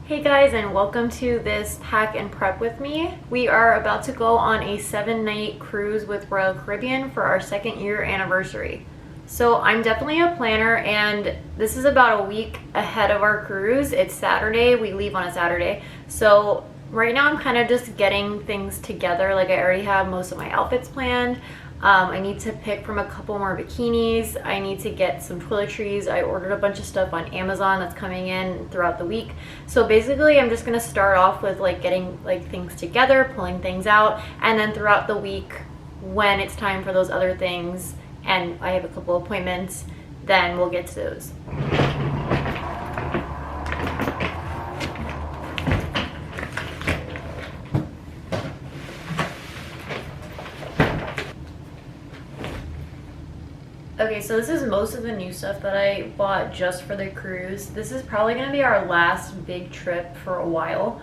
Hey guys, and welcome to this pack and prep with me. We are about to go on a 7-night cruise with Royal Caribbean for our 2nd year anniversary. So I'm definitely a planner, and this is about a week ahead of our cruise. It's Saturday, we leave on a Saturday. So right now I'm kind of just getting things together. Like, I already have most of my outfits planned. I need to pick from a couple more bikinis. I need to get some toiletries. I ordered a bunch of stuff on Amazon that's coming in throughout the week. So basically I'm just gonna start off with like getting like things together, pulling things out, and then throughout the week when it's time for those other things and I have a couple appointments, then we'll get to those. Okay, so this is most of the new stuff that I bought just for the cruise. This is probably going to be our last big trip for a while.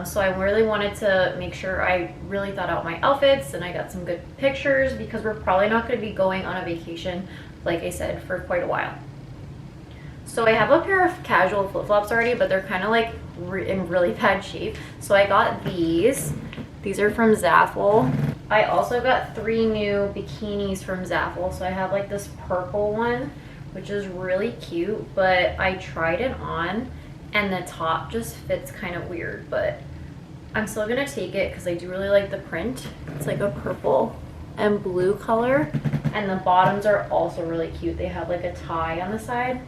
So I really wanted to make sure I really thought out my outfits and I got some good pictures, because we're probably not going to be going on a vacation, like I said, for quite a while. So I have a pair of casual flip-flops already, but they're kind of like in really bad shape. So I got these. These are from Zaful. I also got 3 new bikinis from Zaful. So I have like this purple one, which is really cute, but I tried it on and the top just fits kind of weird, but I'm still gonna take it because I do really like the print. It's like a purple and blue color, and the bottoms are also really cute. They have like a tie on the side.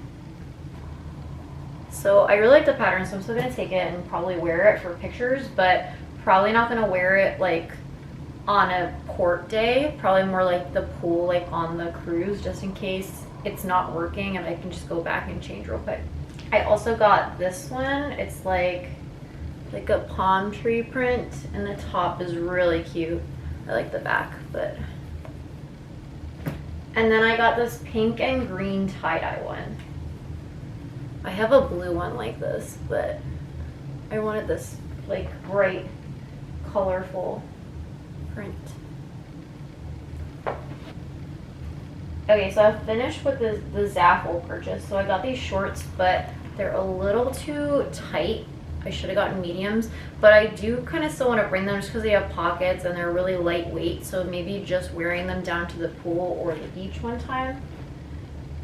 So I really like the pattern, so I'm still gonna take it and probably wear it for pictures, but probably not gonna wear it like on a port day. Probably more like the pool, like on the cruise, just in case it's not working and I can just go back and change real quick. I also got this one. It's like a palm tree print, and the top is really cute. I like the back, but. And then I got this pink and green tie-dye one. I have a blue one like this, but I wanted this like bright, colorful print. Okay, so I've finished with the Zaful purchase. So I got these shorts, but they're a little too tight. I should have gotten mediums, but I do kind of still want to bring them just because they have pockets and they're really lightweight. So maybe just wearing them down to the pool or the beach one time.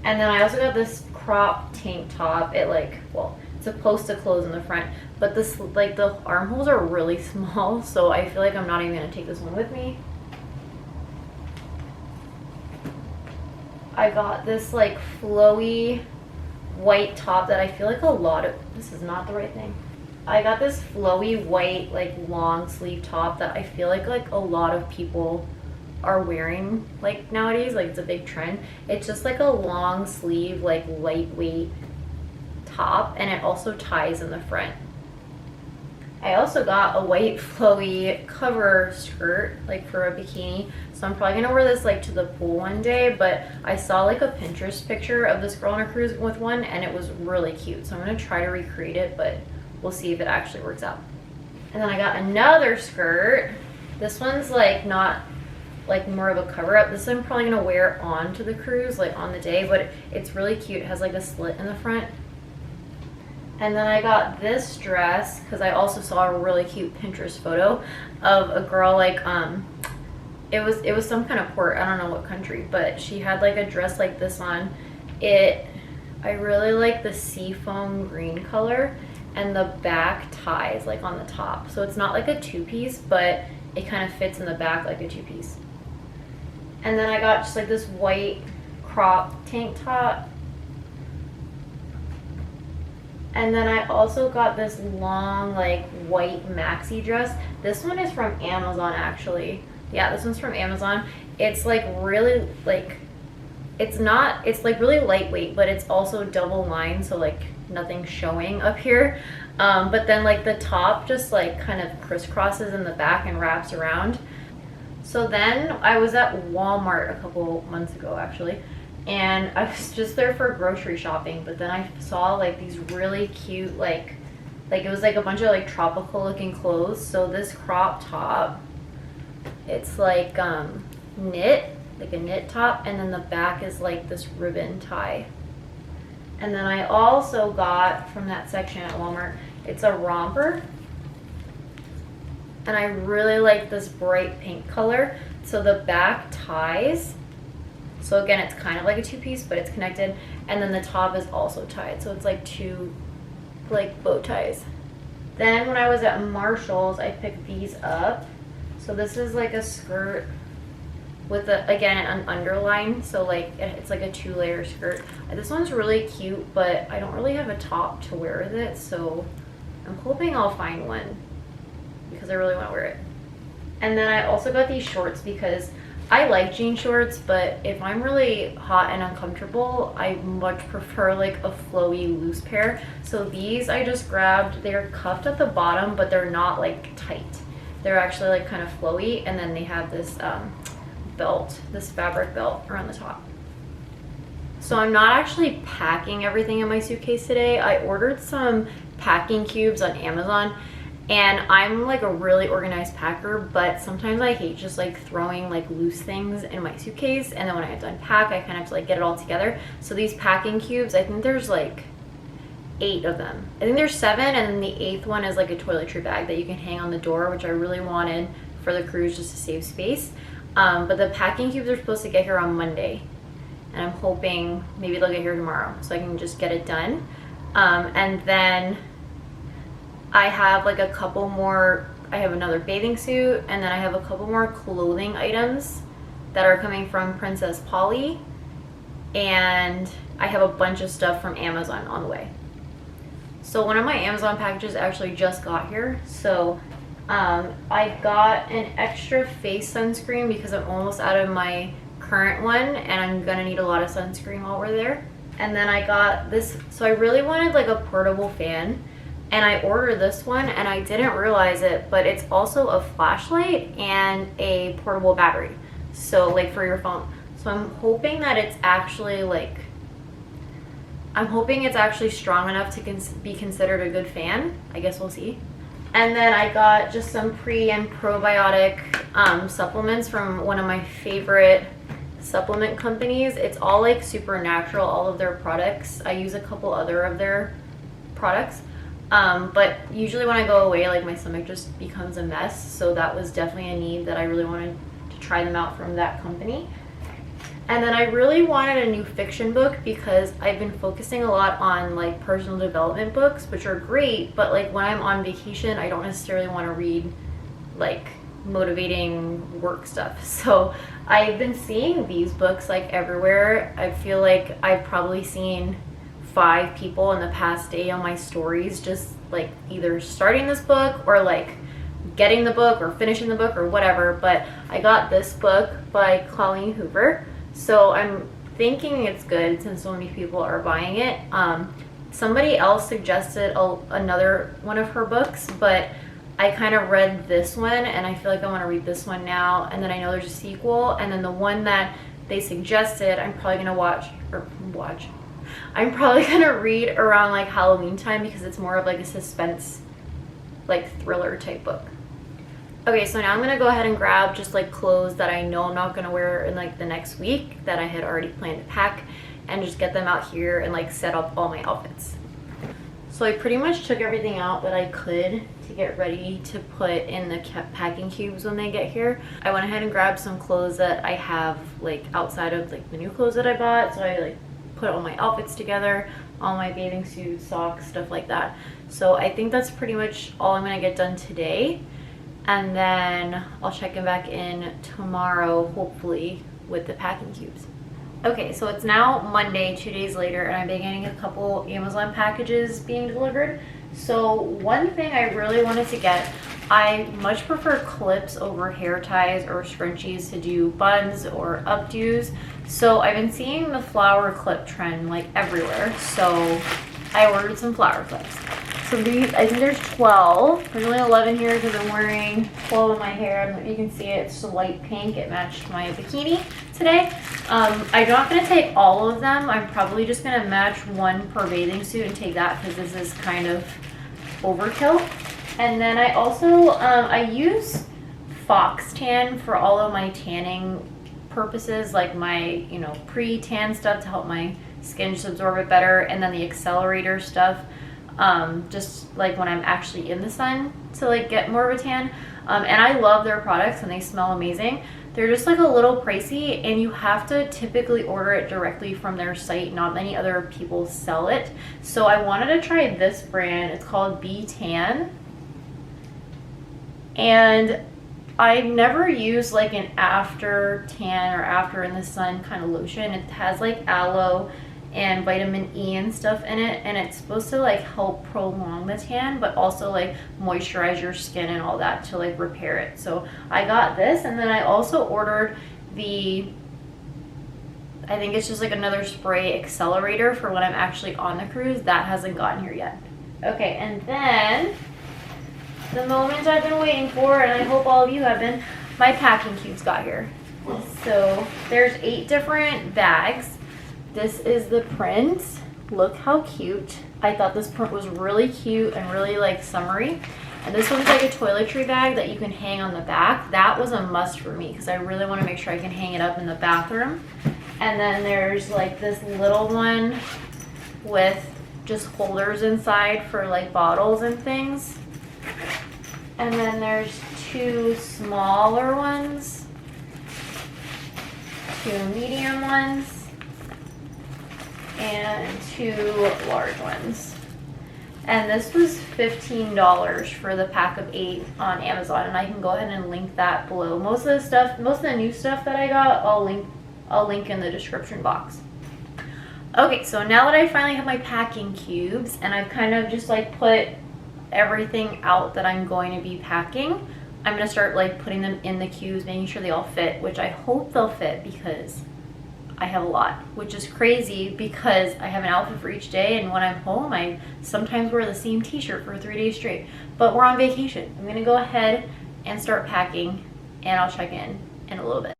And then I also got this crop tank top. It it's supposed to close in the front, but this like the armholes are really small, so I feel like I'm not even gonna take this one with me. I got this like flowy white top that I feel like this is not the right thing. I got this flowy white like long sleeve top that I feel like a lot of people are wearing like nowadays. Like, it's a big trend. It's just like a long sleeve, like lightweight top, and it also ties in the front. I also got a white flowy cover skirt, like for a bikini. So I'm probably gonna wear this like to the pool one day, but I saw like a Pinterest picture of this girl on a cruise with one and it was really cute. So I'm gonna try to recreate it, but we'll see if it actually works out. And then I got another skirt. This one's like not like more of a cover up. This I'm probably gonna wear onto the cruise, like on the day, but it's really cute. It has like a slit in the front. And then I got this dress because I also saw a really cute Pinterest photo of a girl like it was some kind of port, I don't know what country, but she had like a dress like this on. I really like the seafoam green color, and the back ties like on the top. So it's not like a 2-piece, but it kind of fits in the back like a 2-piece. And then I got just like this white crop tank top. And then I also got this long like white maxi dress. This one is from Amazon actually. Yeah, this one's from Amazon. It's like really like, it's like really lightweight, but it's also double lined, so like nothing showing up here. But then like the top just like kind of crisscrosses in the back and wraps around. So then I was at Walmart a couple months ago actually, and I was just there for grocery shopping, but then I saw like these really cute like it was like a bunch of like tropical looking clothes. So this crop top, it's like knit, like a knit top, and then the back is like this ribbon tie. And then I also got from that section at Walmart It's a romper. And I really like this bright pink color. So the back ties. So again, it's kind of like a two-piece, but it's connected. And then the top is also tied. So it's like two like bow ties. Then when I was at Marshall's, I picked these up. So this is like a skirt with again an underline, so like it's like a 2-layer skirt. This one's really cute, but I don't really have a top to wear with it, so I'm hoping I'll find one because I really want to wear it. And then I also got these shorts because I like jean shorts, but if I'm really hot and uncomfortable, I much prefer like a flowy loose pair. So these I just grabbed. They're cuffed at the bottom, but they're not like tight. They're actually like kind of flowy, and then they have this belt, this fabric belt around the top. So I'm not actually packing everything in my suitcase today. I ordered some packing cubes on Amazon, and I'm like a really organized packer, but sometimes I hate just like throwing like loose things in my suitcase, and then when I have to unpack, I kind of have to like get it all together. So these packing cubes, I think there's like 8 of them. I think there's 7, and then the 8th one is like a toiletry bag that you can hang on the door, which I really wanted for the cruise just to save space. But the packing cubes are supposed to get here on Monday, and I'm hoping maybe they'll get here tomorrow so I can just get it done. And then I have like a couple more, I have another bathing suit, and then I have a couple more clothing items that are coming from Princess Polly, and I have a bunch of stuff from Amazon on the way. So one of my Amazon packages actually just got here, so I got an extra face sunscreen because I'm almost out of my current one, and I'm gonna need a lot of sunscreen while we're there. And then I got this, so I really wanted like a portable fan, and I ordered this one, and I didn't realize it, but it's also a flashlight and a portable battery, so like for your phone. So I'm hoping that it's actually like, I'm hoping it's actually strong enough to be considered a good fan. I guess we'll see. And then I got just some pre and probiotic supplements from one of my favorite supplement companies. It's all like super natural, all of their products. I use a couple other of their products. But usually when I go away, like my stomach just becomes a mess. So that was definitely a need that I really wanted to try them out from that company. And then I really wanted a new fiction book because I've been focusing a lot on like personal development books, which are great, but like when I'm on vacation, I don't necessarily want to read like motivating work stuff. So I've been seeing these books like everywhere. I feel like I've probably seen 5 people in the past day on my stories just like either starting this book or like getting the book or finishing the book or whatever. But I got this book by Colleen Hoover. So I'm thinking it's good since so many people are buying it. Somebody else suggested another one of her books, but I kind of read this one and I feel like I want to read this one now. And then I know there's a sequel, and then the one that they suggested, I'm probably gonna I'm probably gonna read around like Halloween time because it's more of like a suspense, like thriller type book. Okay, so now I'm gonna go ahead and grab just like clothes that I know I'm not gonna wear in like the next week that I had already planned to pack, and just get them out here and like set up all my outfits. So I pretty much took everything out that I could to get ready to put in the packing cubes when they get here. I went ahead and grabbed some clothes that I have like outside of like the new clothes that I bought. So I like put all my outfits together, all my bathing suits, socks, stuff like that. So I think that's pretty much all I'm gonna get done today. And then I'll check back in tomorrow, hopefully, with the packing cubes. Okay, so it's now Monday, 2 days later, and I've been getting a couple Amazon packages being delivered. So one thing I really wanted to get, I much prefer clips over hair ties or scrunchies to do buns or updos. So I've been seeing the flower clip trend like everywhere. So I ordered some flower clips. So these, I think there's 12. There's only 11 here because I'm wearing 12 in my hair. And you can see it's light pink. It matched my bikini today. I'm not going to take all of them. I'm probably just going to match one per bathing suit and take that because this is kind of overkill. And then I also, I use Fox Tan for all of my tanning purposes, like my, pre-tan stuff to help my skin just absorb it better. And then the accelerator stuff just like when I'm actually in the sun to like get more of a tan. And I love their products and they smell amazing. They're just like a little pricey, and you have to typically order it directly from their site. Not many other people sell it. So I wanted to try this brand. It's called Be Tan. And I've never used like an after tan or after in the sun kind of lotion. It has like aloe and vitamin E and stuff in it, and it's supposed to like help prolong the tan but also like moisturize your skin and all that to like repair it. So I got this, and then I also ordered the, I think it's just like another spray accelerator for when I'm actually on the cruise. That hasn't gotten here yet. Okay, and then the moment I've been waiting for, and I hope all of you have been, my packing cubes got here. So there's 8 different bags. This is the print. Look how cute. I thought this print was really cute and really like summery. And this one's like a toiletry bag that you can hang on the back. That was a must for me because I really want to make sure I can hang it up in the bathroom. And then there's like this little one with just holders inside for like bottles and things. And then there's 2 smaller ones, 2 medium ones, and 2 large ones. And this was $15 for the pack of 8 on Amazon, and I can go ahead and link that below. Most of the new stuff that I got, I'll link in the description box. Okay, so now that I finally have my packing cubes and I've kind of just like put everything out that I'm going to be packing, I'm gonna start like putting them in the cubes, making sure they all fit, which I hope they'll fit because I have a lot, which is crazy because I have an outfit for each day, and when I'm home I sometimes wear the same t-shirt for 3 days straight. But we're on vacation. I'm gonna go ahead and start packing, and I'll check in a little bit.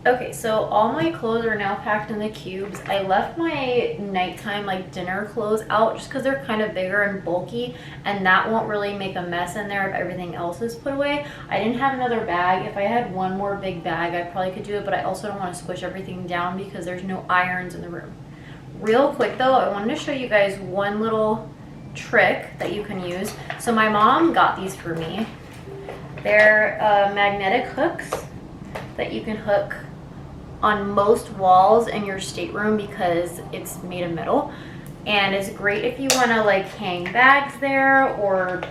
Okay, so all my clothes are now packed in the cubes. I left my nighttime like dinner clothes out just because they're kind of bigger and bulky, and that won't really make a mess in there if everything else is put away. I didn't have another bag. If I had one more big bag, I probably could do it, but I also don't want to squish everything down because there's no irons in the room. Real quick though, I wanted to show you guys one little trick that you can use. So my mom got these for me. They're magnetic hooks that you can hook on most walls in your stateroom because it's made of metal, and it's great if you want to like hang bags there or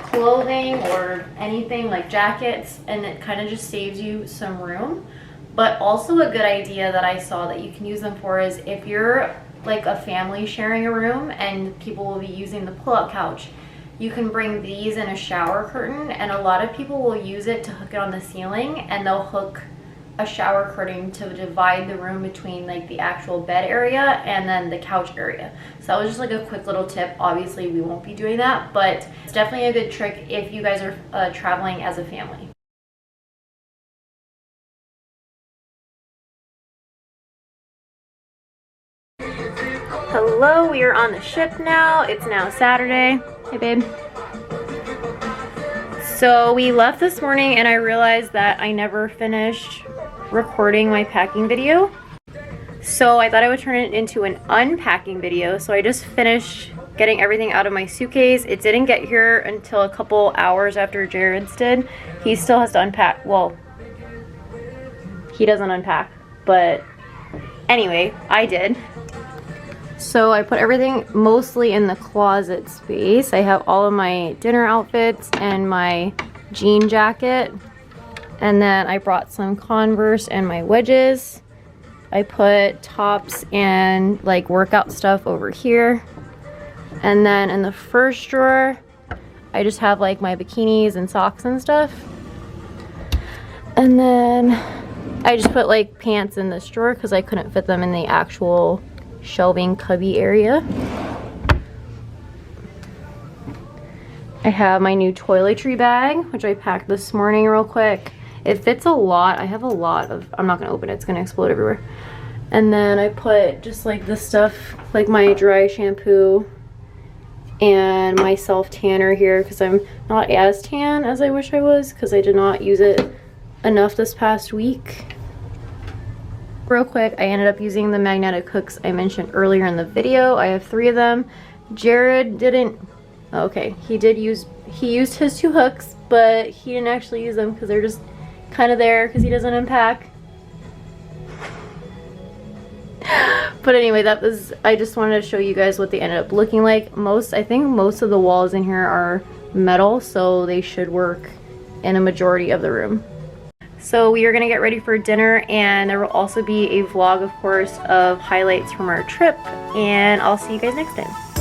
clothing or anything like jackets, and it kind of just saves you some room. But also a good idea that I saw that you can use them for is if you're like a family sharing a room and people will be using the pull-out couch, you can bring these in a shower curtain, and a lot of people will use it to hook it on the ceiling, and they'll hook a shower curtain to divide the room between like the actual bed area and then the couch area. So that was just like a quick little tip. Obviously we won't be doing that, but it's definitely a good trick if you guys are traveling as a family. Hello, we are on the ship now. It's now Saturday. Hey babe. So we left this morning and I realized that I never finished recording my packing video. So I thought I would turn it into an unpacking video. So I just finished getting everything out of my suitcase. It didn't get here until a couple hours after Jared's did. He still has to unpack. Well, he doesn't unpack, but anyway, I did. So I put everything mostly in the closet space. I have all of my dinner outfits and my jean jacket. And then I brought some Converse and my wedges. I put tops and like workout stuff over here. And then in the first drawer, I just have like my bikinis and socks and stuff. And then I just put like pants in this drawer because I couldn't fit them in the actual shelving cubby area. I have my new toiletry bag, which I packed this morning real quick. It fits a lot. I have a lot of, I'm not gonna open it, it's gonna explode everywhere. And then I put just like this stuff, like my dry shampoo and my self tanner here, because I'm not as tan as I wish I was, because I did not use it enough this past week. Real quick, I ended up using the magnetic hooks I mentioned earlier in the video. I have 3 of them. Jared didn't, okay, he used his 2 hooks, but he didn't actually use them because they're just kind of there because he doesn't unpack. But anyway, that was, I just wanted to show you guys what they ended up looking like. I think most of the walls in here are metal, so they should work in a majority of the room. So we are gonna get ready for dinner, and there will also be a vlog, of course, of highlights from our trip, and I'll see you guys next time.